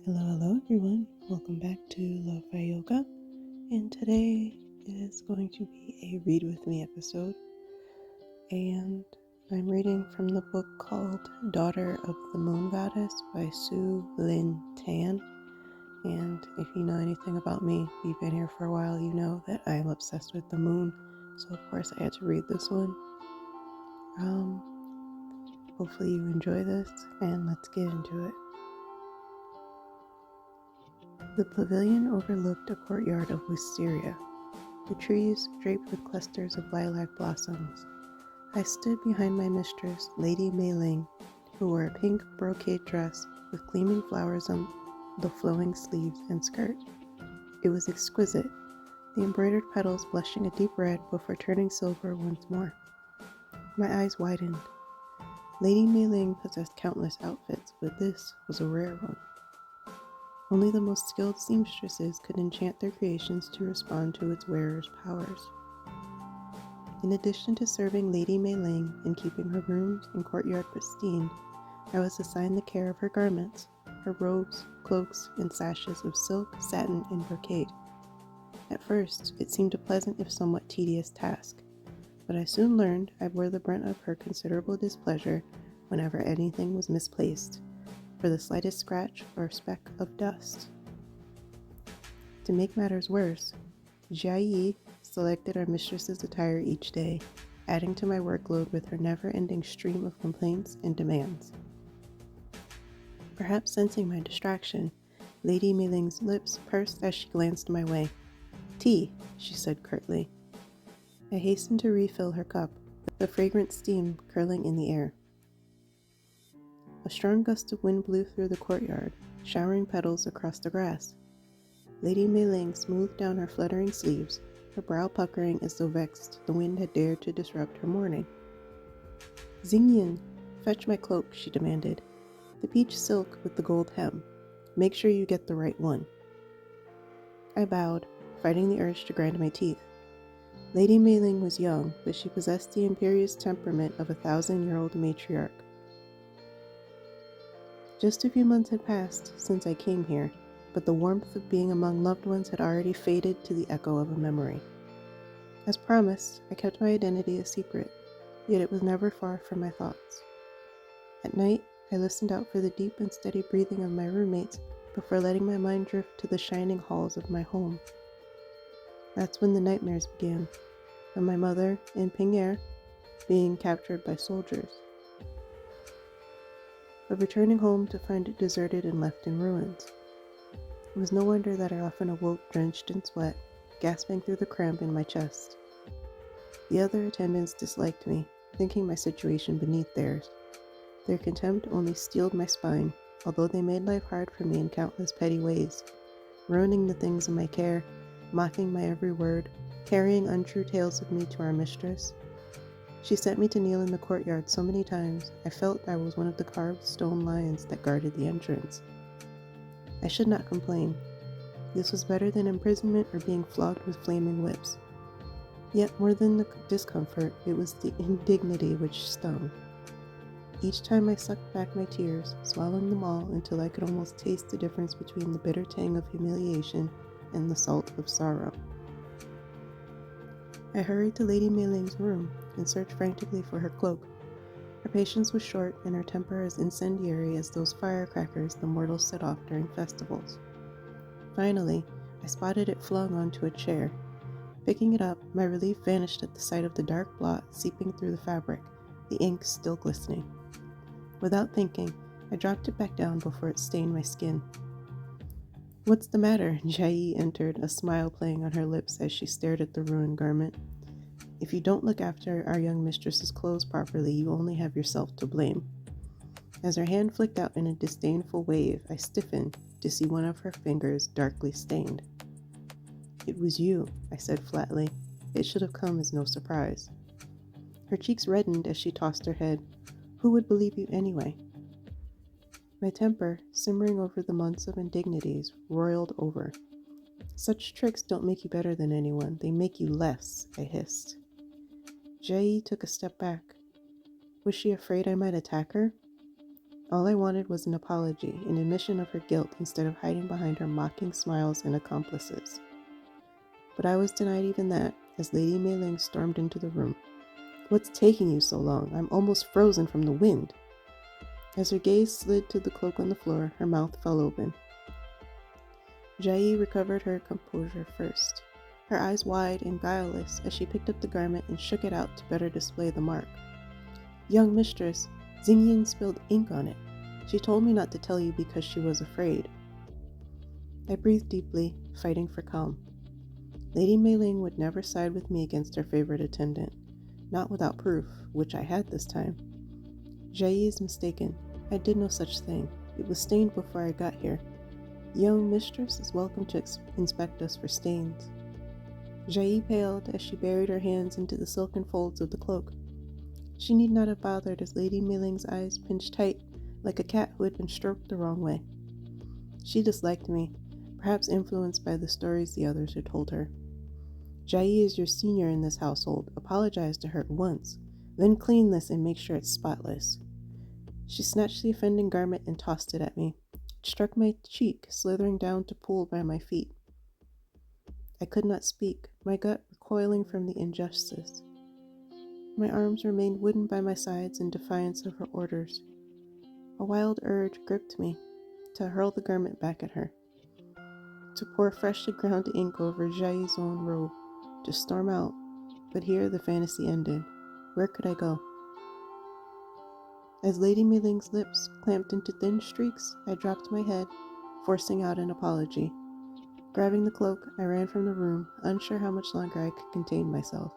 Hello everyone. Welcome back to LoFi Yoga. And today is going to be a read with me episode. And I'm reading from the book called Daughter of the Moon Goddess by Lynn. And if you know anything about me, if you've been here for a while, you know that I'm obsessed with the moon. So of course I had to read this one. Hopefully you enjoy this, and let's get into it. The pavilion overlooked a courtyard of wisteria, the trees draped with clusters of lilac blossoms. I stood behind my mistress, Lady Mei Ling, who wore a pink brocade dress with gleaming flowers on the flowing sleeves and skirt. It was exquisite, the embroidered petals blushing a deep red before turning silver once more. My eyes widened. Lady Mei Ling possessed countless outfits, but this was a rare one. Only the most skilled seamstresses could enchant their creations to respond to its wearer's powers. In addition to serving Lady Mei Ling and keeping her rooms and courtyard pristine, I was assigned the care of her garments, her robes, cloaks, and sashes of silk, satin, and brocade. At first, it seemed a pleasant if somewhat tedious task, but I soon learned I bore the brunt of her considerable displeasure whenever anything was misplaced, for the slightest scratch or speck of dust. To make matters worse, Jia Yi selected our mistress's attire each day, adding to my workload with her never-ending stream of complaints and demands. Perhaps sensing my distraction, Lady Mei Ling's lips pursed as she glanced my way. "Tea," she said curtly. I hastened to refill her cup, the fragrant steam curling in the air. A strong gust of wind blew through the courtyard, showering petals across the grass. Lady Mei Ling smoothed down her fluttering sleeves, her brow puckering as though vexed the wind had dared to disrupt her morning. "Xingyin, fetch my cloak," she demanded. "The peach silk with the gold hem. Make sure you get the right one." I bowed, fighting the urge to grind my teeth. Lady Mei Ling was young, but she possessed the imperious temperament of a 1,000-year-old matriarch. Just a few months had passed since I came here, but the warmth of being among loved ones had already faded to the echo of a memory. As promised, I kept my identity a secret, yet it was never far from my thoughts. At night, I listened out for the deep and steady breathing of my roommates before letting my mind drift to the shining halls of my home. That's when the nightmares began, of my mother in Ping'er being captured by soldiers, of returning home to find it deserted and left in ruins. It was no wonder that I often awoke drenched in sweat, gasping through the cramp in my chest. The other attendants disliked me, thinking my situation beneath theirs. Their contempt only steeled my spine, although they made life hard for me in countless petty ways, ruining the things in my care, mocking my every word, carrying untrue tales of me to our mistress. She sent me to kneel in the courtyard so many times, I felt I was one of the carved stone lions that guarded the entrance. I should not complain. This was better than imprisonment or being flogged with flaming whips. Yet more than the discomfort, it was the indignity which stung. Each time I sucked back my tears, swallowing them all until I could almost taste the difference between the bitter tang of humiliation and the salt of sorrow. I hurried to Lady Mei Ling's room and searched frantically for her cloak. Her patience was short and her temper as incendiary as those firecrackers the mortals set off during festivals. Finally, I spotted it flung onto a chair. Picking it up, my relief vanished at the sight of the dark blot seeping through the fabric, the ink still glistening. Without thinking, I dropped it back down before it stained my skin. "What's the matter?" Jia Yi entered, a smile playing on her lips as she stared at the ruined garment. "If you don't look after our young mistress's clothes properly, you only have yourself to blame." As her hand flicked out in a disdainful wave, I stiffened to see one of her fingers darkly stained. "It was you," I said flatly. It should have come as no surprise. Her cheeks reddened as she tossed her head. "Who would believe you anyway?" My temper, simmering over the months of indignities, roiled over. "Such tricks don't make you better than anyone, they make you less," I hissed. Jia Yi took a step back. Was she afraid I might attack her? All I wanted was an apology, an admission of her guilt instead of hiding behind her mocking smiles and accomplices. But I was denied even that as Lady Mei Ling stormed into the room. "What's taking you so long? I'm almost frozen from the wind." As her gaze slid to the cloak on the floor, her mouth fell open. Jai recovered her composure first, her eyes wide and guileless as she picked up the garment and shook it out to better display the mark. "Young mistress, Xingyin spilled ink on it. She told me not to tell you because she was afraid." I breathed deeply, fighting for calm. Lady Mei Ling would never side with me against her favorite attendant, not without proof, which I had this time. Jai is mistaken. I did no such thing. It was stained before I got here. The young mistress is welcome to inspect us for stains. Jai paled as she buried her hands into the silken folds of the cloak. She need not have bothered as Lady Mei Ling's eyes pinched tight like a cat who had been stroked the wrong way. She disliked me, perhaps influenced by the stories the others had told her. "Jai is your senior in this household. Apologize to her at once. Then clean this and make sure it's spotless." She snatched the offending garment and tossed it at me. It struck my cheek, slithering down to pool by my feet. I could not speak, my gut recoiling from the injustice. My arms remained wooden by my sides in defiance of her orders. A wild urge gripped me to hurl the garment back at her, to pour freshly ground ink over Jai's own robe, to storm out, but here the fantasy ended. Where could I go? As Lady Mei Ling's lips clamped into thin streaks, I dropped my head, forcing out an apology. Grabbing the cloak, I ran from the room, unsure how much longer I could contain myself.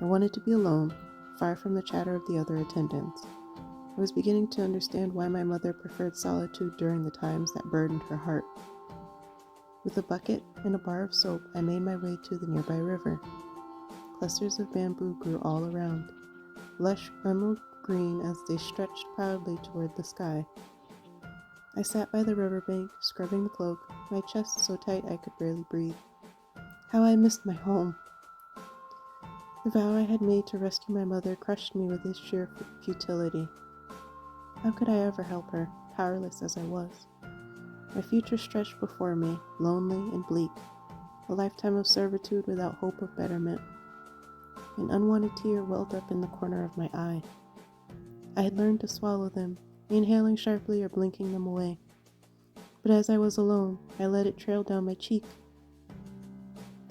I wanted to be alone, far from the chatter of the other attendants. I was beginning to understand why my mother preferred solitude during the times that burdened her heart. With a bucket and a bar of soap, I made my way to the nearby river. Clusters of bamboo grew all around, lush emerald green as they stretched proudly toward the sky. I sat by the riverbank, scrubbing the cloak, my chest so tight I could barely breathe. How I missed my home! The vow I had made to rescue my mother crushed me with its sheer futility. How could I ever help her, powerless as I was? My future stretched before me, lonely and bleak, a lifetime of servitude without hope of betterment. An unwanted tear welled up in the corner of my eye. I had learned to swallow them, inhaling sharply or blinking them away. But as I was alone, I let it trail down my cheek.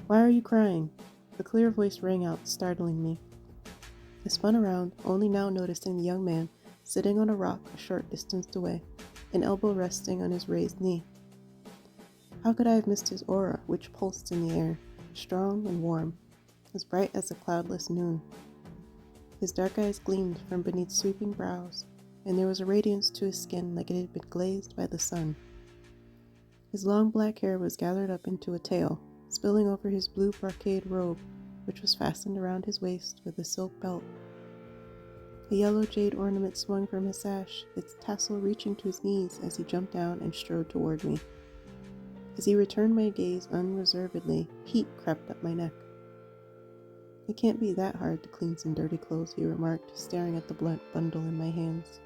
"Why are you crying?" The clear voice rang out, startling me. I spun around, only now noticing the young man sitting on a rock a short distance away, an elbow resting on his raised knee. How could I have missed his aura, which pulsed in the air, strong and warm, as bright as a cloudless noon? His dark eyes gleamed from beneath sweeping brows, and there was a radiance to his skin like it had been glazed by the sun. His long black hair was gathered up into a tail, spilling over his blue brocade robe, which was fastened around his waist with a silk belt. A yellow jade ornament swung from his sash, its tassel reaching to his knees as he jumped down and strode toward me. As he returned my gaze unreservedly, heat crept up my neck. "It can't be that hard to clean some dirty clothes," he remarked, staring at the blunt bundle in my hands.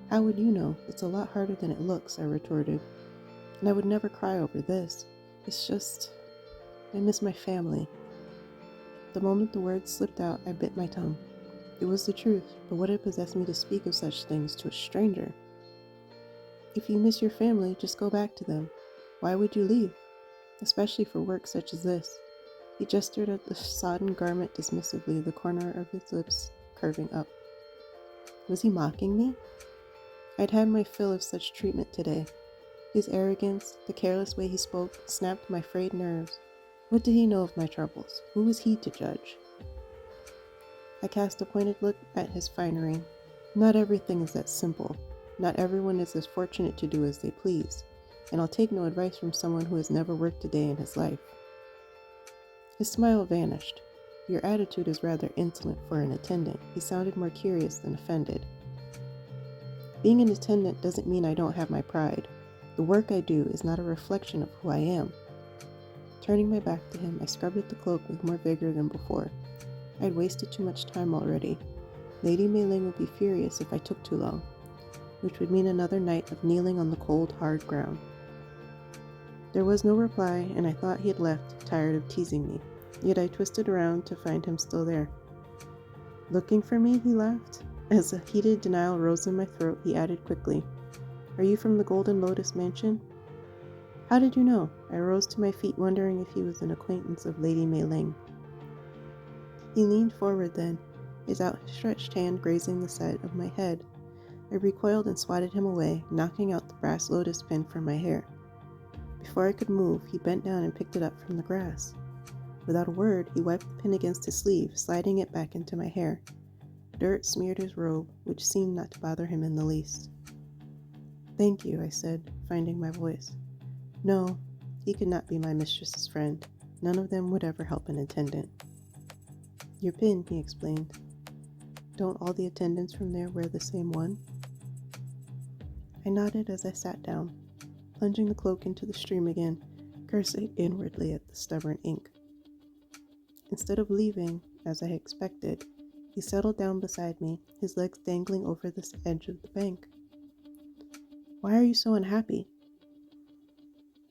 "How would you know? It's a lot harder than it looks," I retorted. "And I would never cry over this. It's just, I miss my family." The moment the words slipped out, I bit my tongue. It was the truth, but what had possessed me to speak of such things to a stranger? "If you miss your family, just go back to them. Why would you leave? Especially for work such as this." He gestured at the sodden garment dismissively, the corner of his lips curving up. Was he mocking me? I'd had my fill of such treatment today. His arrogance, the careless way he spoke, snapped my frayed nerves. What did he know of my troubles? Who was he to judge? I cast a pointed look at his finery. Not everything is that simple. Not everyone is as fortunate to do as they please, and I'll take no advice from someone who has never worked a day in his life. His smile vanished. "Your attitude is rather insolent for an attendant." He sounded more curious than offended. "Being an attendant doesn't mean I don't have my pride. The work I do is not a reflection of who I am." Turning my back to him, I scrubbed at the cloak with more vigor than before. I had wasted too much time already. Lady Mei Ling would be furious if I took too long. which would mean another night of kneeling on the cold, hard ground. There was no reply, and I thought he had left, tired of teasing me. Yet I twisted around to find him still there. "Looking for me?" he laughed. As a heated denial rose in my throat, he added quickly, "Are you from the Golden Lotus Mansion?" "How did you know?" I rose to my feet, wondering if he was an acquaintance of Lady Mei Ling. He leaned forward then, his outstretched hand grazing the side of my head. I recoiled and swatted him away, knocking out the brass lotus pin from my hair. Before I could move, he bent down and picked it up from the grass. Without a word, he wiped the pin against his sleeve, sliding it back into my hair. Dirt smeared his robe, which seemed not to bother him in the least. "Thank you," I said, finding my voice. No, he could not be my mistress's friend. None of them would ever help an attendant. "Your pin," he explained. "Don't all the attendants from there wear the same one?" I nodded as I sat down, plunging the cloak into the stream again, cursing inwardly at the stubborn ink. Instead of leaving, as I had expected, he settled down beside me, his legs dangling over the edge of the bank. "Why are you so unhappy?"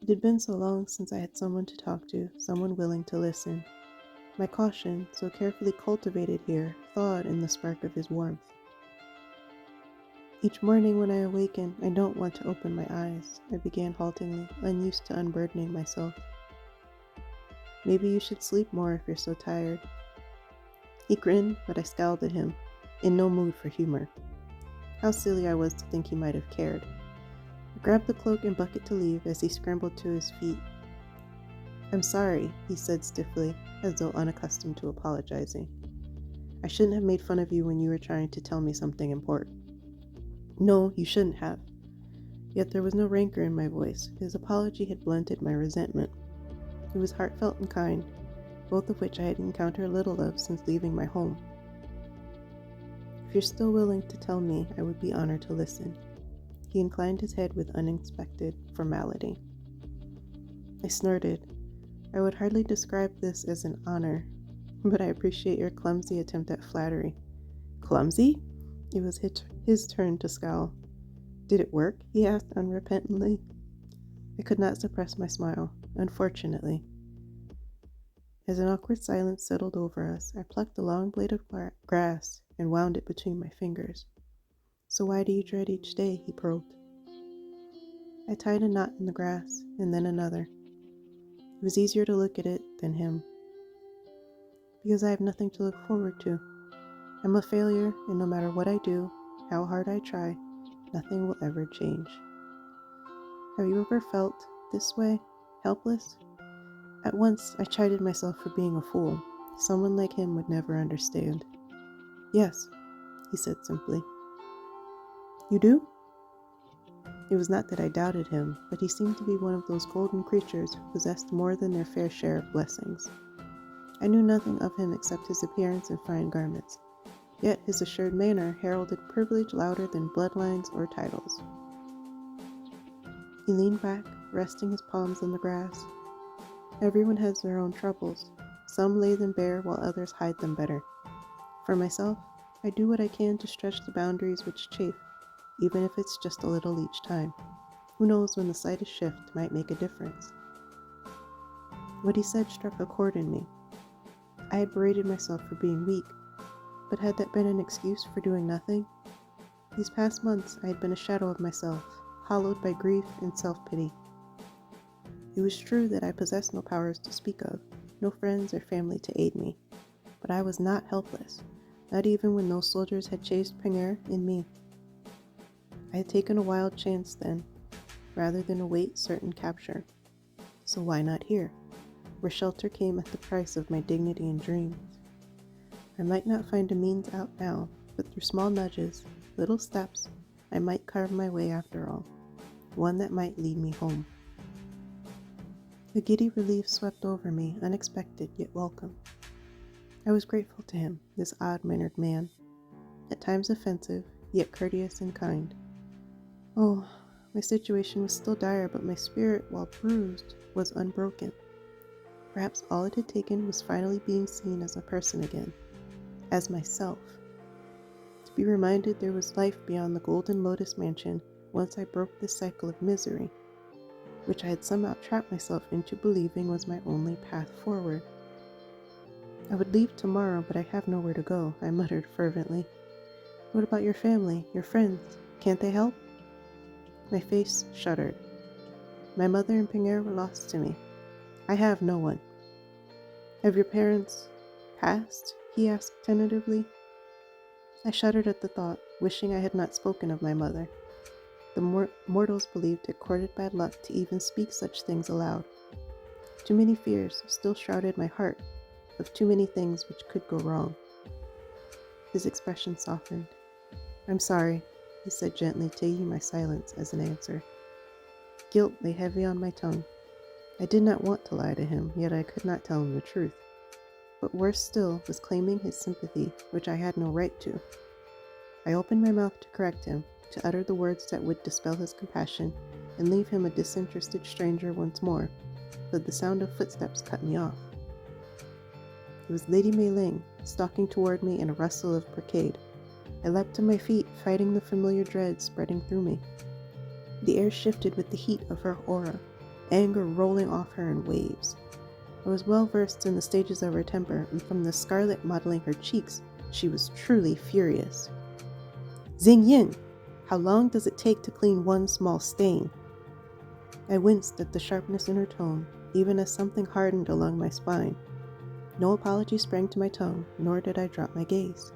It had been so long since I had someone to talk to, someone willing to listen. My caution, so carefully cultivated here, thawed in the spark of his warmth. "Each morning when I awaken, I don't want to open my eyes," I began haltingly, unused to unburdening myself. "Maybe you should sleep more if you're so tired." He grinned, but I scowled at him, in no mood for humor. How silly I was to think he might have cared. I grabbed the cloak and bucket to leave as he scrambled to his feet. "I'm sorry," he said stiffly, as though unaccustomed to apologizing. "I shouldn't have made fun of you when you were trying to tell me something important." "No, you shouldn't have." Yet there was no rancor in my voice. His apology had blunted my resentment. It was heartfelt and kind, both of which I had encountered little of since leaving my home. "If you're still willing to tell me, I would be honored to listen." He inclined his head with unexpected formality. I snorted. "I would hardly describe this as an honor, but I appreciate your clumsy attempt at flattery." "Clumsy?" It was his turn to scowl. "Did it work?" he asked unrepentantly. I could not suppress my smile, unfortunately. As an awkward silence settled over us, I plucked a long blade of grass and wound it between my fingers. "So why do you dread each day?" he probed. I tied a knot in the grass, and then another. It was easier to look at it than him. "Because I have nothing to look forward to. I'm a failure, and no matter what I do, how hard I try, nothing will ever change." Have you ever felt this way, helpless? At once, I chided myself for being a fool. Someone like him would never understand. "Yes," he said simply. "You do?" It was not that I doubted him, but he seemed to be one of those golden creatures who possessed more than their fair share of blessings. I knew nothing of him except his appearance and fine garments, yet his assured manner heralded privilege louder than bloodlines or titles. He leaned back, resting his palms on the grass. "Everyone has their own troubles. Some lay them bare while others hide them better. For myself, I do what I can to stretch the boundaries which chafe, even if it's just a little each time. Who knows when the slightest shift might make a difference?" What he said struck a chord in me. I had berated myself for being weak, but had that been an excuse for doing nothing? These past months I had been a shadow of myself, hollowed by grief and self-pity. It was true that I possessed no powers to speak of, no friends or family to aid me, but I was not helpless, not even when those soldiers had chased Peng'er and me. I had taken a wild chance then, rather than await certain capture. So why not here, where shelter came at the price of my dignity and dreams? I might not find a means out now, but through small nudges, little steps, I might carve my way after all, one that might lead me home. A giddy relief swept over me, unexpected yet welcome. I was grateful to him, this odd-mannered man, at times offensive, yet courteous and kind. Oh, my situation was still dire, but my spirit, while bruised, was unbroken. Perhaps all it had taken was finally being seen as a person again, as myself. To be reminded there was life beyond the Golden Lotus Mansion once I broke this cycle of misery, which I had somehow trapped myself into believing was my only path forward. I would leave tomorrow, but I have nowhere to go, I muttered fervently. What about your family, your friends? Can't they help? My face shuddered. My mother and Pinguer were lost to me. I have no one. Have your parents passed? He asked tentatively. I shuddered at the thought, wishing I had not spoken of my mother. The mortals believed it courted bad luck to even speak such things aloud. Too many fears still shrouded my heart of too many things which could go wrong. His expression softened. I'm sorry, he said gently, taking my silence as an answer. Guilt lay heavy on my tongue. I did not want to lie to him, yet I could not tell him the truth. But worse still was claiming his sympathy, which I had no right to. I opened my mouth to correct him, to utter the words that would dispel his compassion and leave him a disinterested stranger once more, but the sound of footsteps cut me off. It was Lady Mei Ling, stalking toward me in a rustle of brocade. I leapt to my feet, fighting the familiar dread spreading through me. The air shifted with the heat of her aura, anger rolling off her in waves. I was well versed in the stages of her temper, and from the scarlet mottling her cheeks, she was truly furious. Xing Yin! How long does it take to clean one small stain? I winced at the sharpness in her tone, even as something hardened along my spine. No apology sprang to my tongue, nor did I drop my gaze.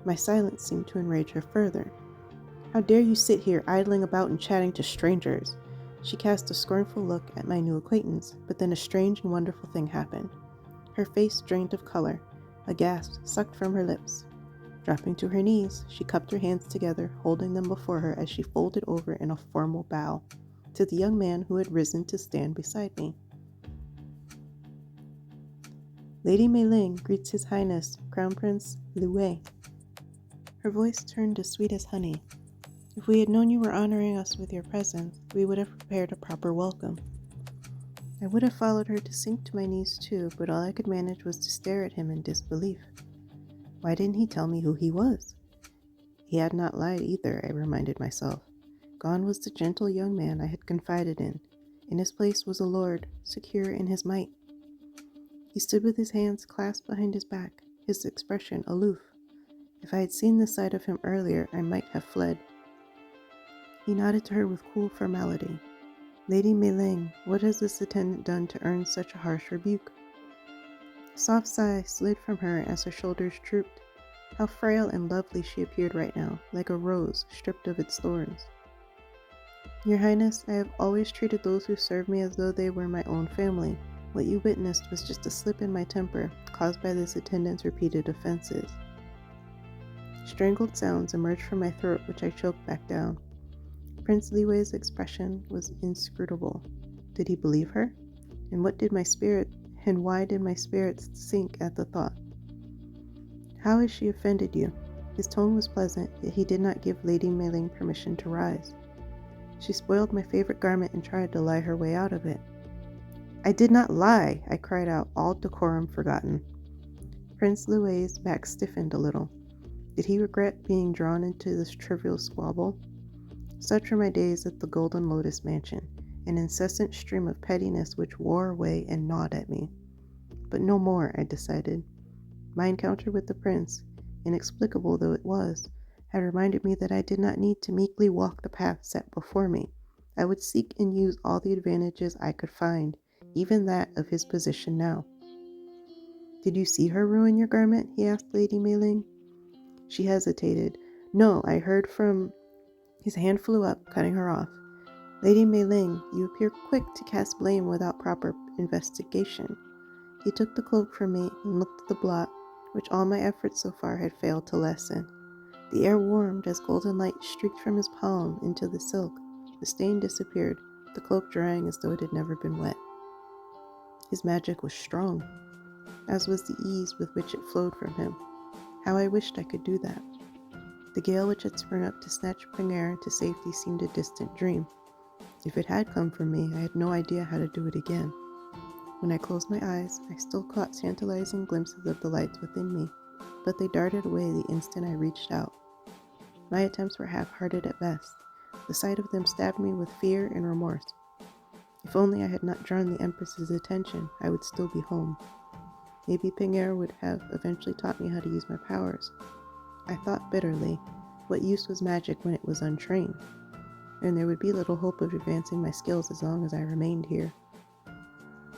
My silence seemed to enrage her further. How dare you sit here idling about and chatting to strangers? She cast a scornful look at my new acquaintance, but then a strange and wonderful thing happened. Her face drained of color, a gasp sucked from her lips. Dropping to her knees, she cupped her hands together, holding them before her as she folded over in a formal bow to the young man who had risen to stand beside me. Lady Mei Ling greets His Highness, Crown Prince Liu Wei. Her voice turned as sweet as honey. If we had known you were honoring us with your presence, we would have prepared a proper welcome. I would have followed her to sink to my knees too, but all I could manage was to stare at him in disbelief. Why didn't he tell me who he was? He had not lied either, I reminded myself. Gone was the gentle young man I had confided in. In his place was a lord, secure in his might. He stood with his hands clasped behind his back, his expression aloof. If I had seen this side of him earlier, I might have fled. He nodded to her with cool formality. Lady Mei Ling, what has this attendant done to earn such a harsh rebuke? A soft sigh slid from her as her shoulders drooped. How frail and lovely she appeared right now, like a rose stripped of its thorns. Your Highness, I have always treated those who serve me as though they were my own family. What you witnessed was just a slip in my temper, caused by this attendant's repeated offenses. Strangled sounds emerged from my throat, which I choked back down. Prince Li Wei's expression was inscrutable. Did he believe her? And why did my spirits sink at the thought? How has she offended you? His tone was pleasant, yet he did not give Lady Mei Ling permission to rise. She spoiled my favorite garment and tried to lie her way out of it. I did not lie, I cried out, all decorum forgotten. Prince Li Wei's back stiffened a little. Did he regret being drawn into this trivial squabble? Such were my days at the Golden Lotus Mansion, an incessant stream of pettiness which wore away and gnawed at me. But no more, I decided. My encounter with the prince, inexplicable though it was, had reminded me that I did not need to meekly walk the path set before me. I would seek and use all the advantages I could find, even that of his position now. Did you see her ruin your garment? He asked Lady Mei Ling. She hesitated. No, I heard from... His hand flew up, cutting her off. Lady Mei Ling, you appear quick to cast blame without proper investigation. He took the cloak from me and looked at the blot, which all my efforts so far had failed to lessen. The air warmed as golden light streaked from his palm into the silk. The stain disappeared, the cloak drying as though it had never been wet. His magic was strong, as was the ease with which it flowed from him. How I wished I could do that. The gale which had sprung up to snatch Pinguer to safety seemed a distant dream. If it had come from me, I had no idea how to do it again. When I closed my eyes, I still caught tantalizing glimpses of the lights within me, but they darted away the instant I reached out. My attempts were half-hearted at best. The sight of them stabbed me with fear and remorse. If only I had not drawn the Empress's attention, I would still be home. Maybe Ping'er would have eventually taught me how to use my powers. I thought bitterly, what use was magic when it was untrained? And there would be little hope of advancing my skills as long as I remained here.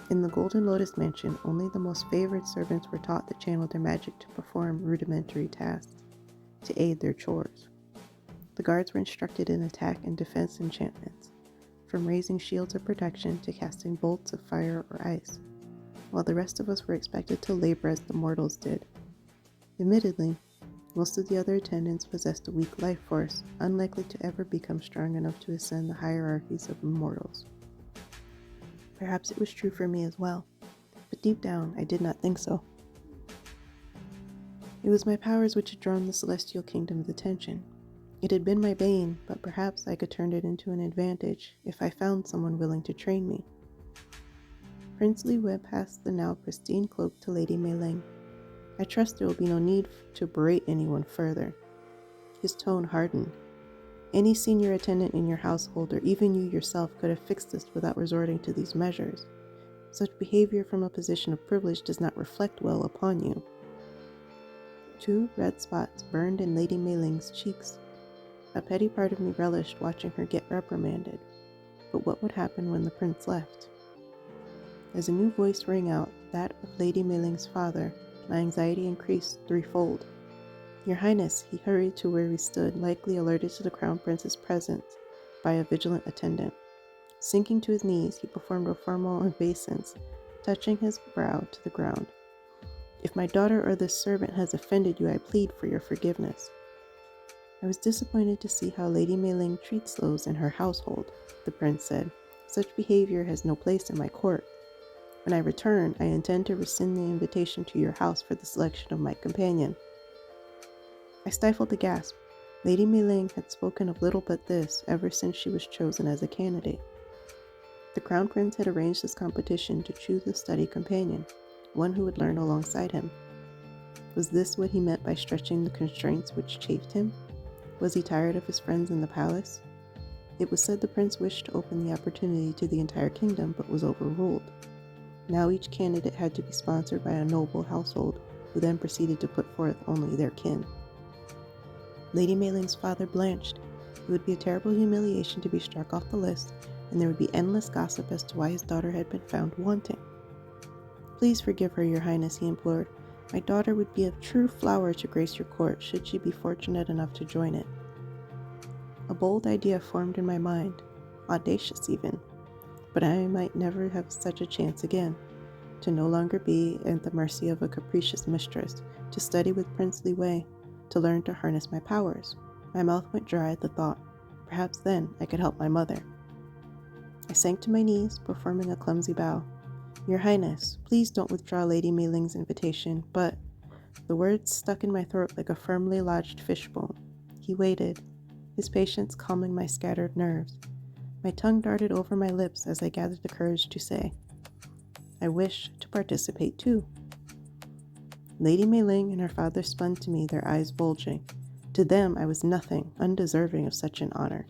In the Golden Lotus Mansion, only the most favored servants were taught to channel their magic to perform rudimentary tasks, to aid their chores. The guards were instructed in attack and defense enchantments, from raising shields of protection to casting bolts of fire or ice, while the rest of us were expected to labor as the mortals did. Admittedly, most of the other attendants possessed a weak life force, unlikely to ever become strong enough to ascend the hierarchies of immortals. Perhaps it was true for me as well, but deep down I did not think so. It was my powers which had drawn the celestial kingdom's attention. It had been my bane, but perhaps I could turn it into an advantage if I found someone willing to train me. Prince Liwei passed the now pristine cloak to Lady Mei Ling. I trust there will be no need to berate anyone further. His tone hardened. Any senior attendant in your household, or even you yourself, could have fixed this without resorting to these measures. Such behavior from a position of privilege does not reflect well upon you. 2 red spots burned in Lady Mei Ling's cheeks. A petty part of me relished watching her get reprimanded. But what would happen when the prince left? As a new voice rang out, that of Lady Mei Ling's father, my anxiety increased threefold. Your Highness, he hurried to where we stood, likely alerted to the Crown Prince's presence by a vigilant attendant. Sinking to his knees, he performed a formal obeisance, touching his brow to the ground. If my daughter or this servant has offended you, I plead for your forgiveness. I was disappointed to see how Lady Mei Ling treats those in her household, the prince said. Such behavior has no place in my court. When I return, I intend to rescind the invitation to your house for the selection of my companion. I stifled a gasp. Lady Mei Ling had spoken of little but this ever since she was chosen as a candidate. The Crown Prince had arranged this competition to choose a study companion, one who would learn alongside him. Was this what he meant by stretching the constraints which chafed him? Was he tired of his friends in the palace? It was said the prince wished to open the opportunity to the entire kingdom, but was overruled. Now each candidate had to be sponsored by a noble household, who then proceeded to put forth only their kin. Lady Mei Ling's father blanched. It would be a terrible humiliation to be struck off the list, and there would be endless gossip as to why his daughter had been found wanting. Please forgive her, Your Highness, he implored. My daughter would be a true flower to grace your court, should she be fortunate enough to join it. A bold idea formed in my mind, audacious even, but I might never have such a chance again, to no longer be at the mercy of a capricious mistress, to study with Prince Liwei, to learn to harness my powers. My mouth went dry at the thought. Perhaps then I could help my mother. I sank to my knees, performing a clumsy bow. Your Highness, please don't withdraw Lady Mei Ling's invitation, but... The words stuck in my throat like a firmly lodged fishbone. He waited, his patience calming my scattered nerves. My tongue darted over my lips as I gathered the courage to say, I wish to participate too. Lady Mei Ling and her father spun to me, their eyes bulging. To them, I was nothing, undeserving of such an honor.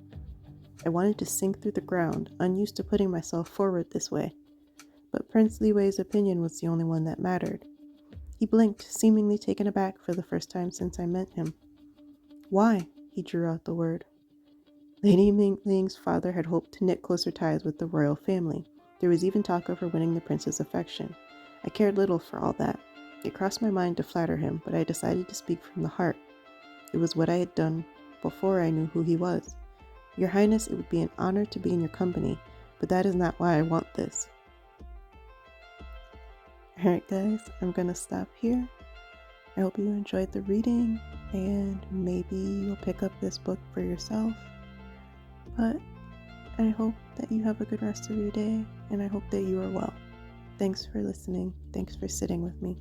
I wanted to sink through the ground, unused to putting myself forward this way. But Prince Liwei's opinion was the only one that mattered. He blinked, seemingly taken aback for the first time since I met him. Why? He drew out the word. Lady Mei Ling's father had hoped to knit closer ties with the royal family. There was even talk of her winning the prince's affection. I cared little for all that. It crossed my mind to flatter him, but I decided to speak from the heart. It was what I had done before I knew who he was. Your Highness, it would be an honor to be in your company, but that is not why I want this. Alright guys, I'm gonna stop here. I hope you enjoyed the reading, and maybe you'll pick up this book for yourself. But I hope that you have a good rest of your day, and I hope that you are well. Thanks for listening. Thanks for sitting with me.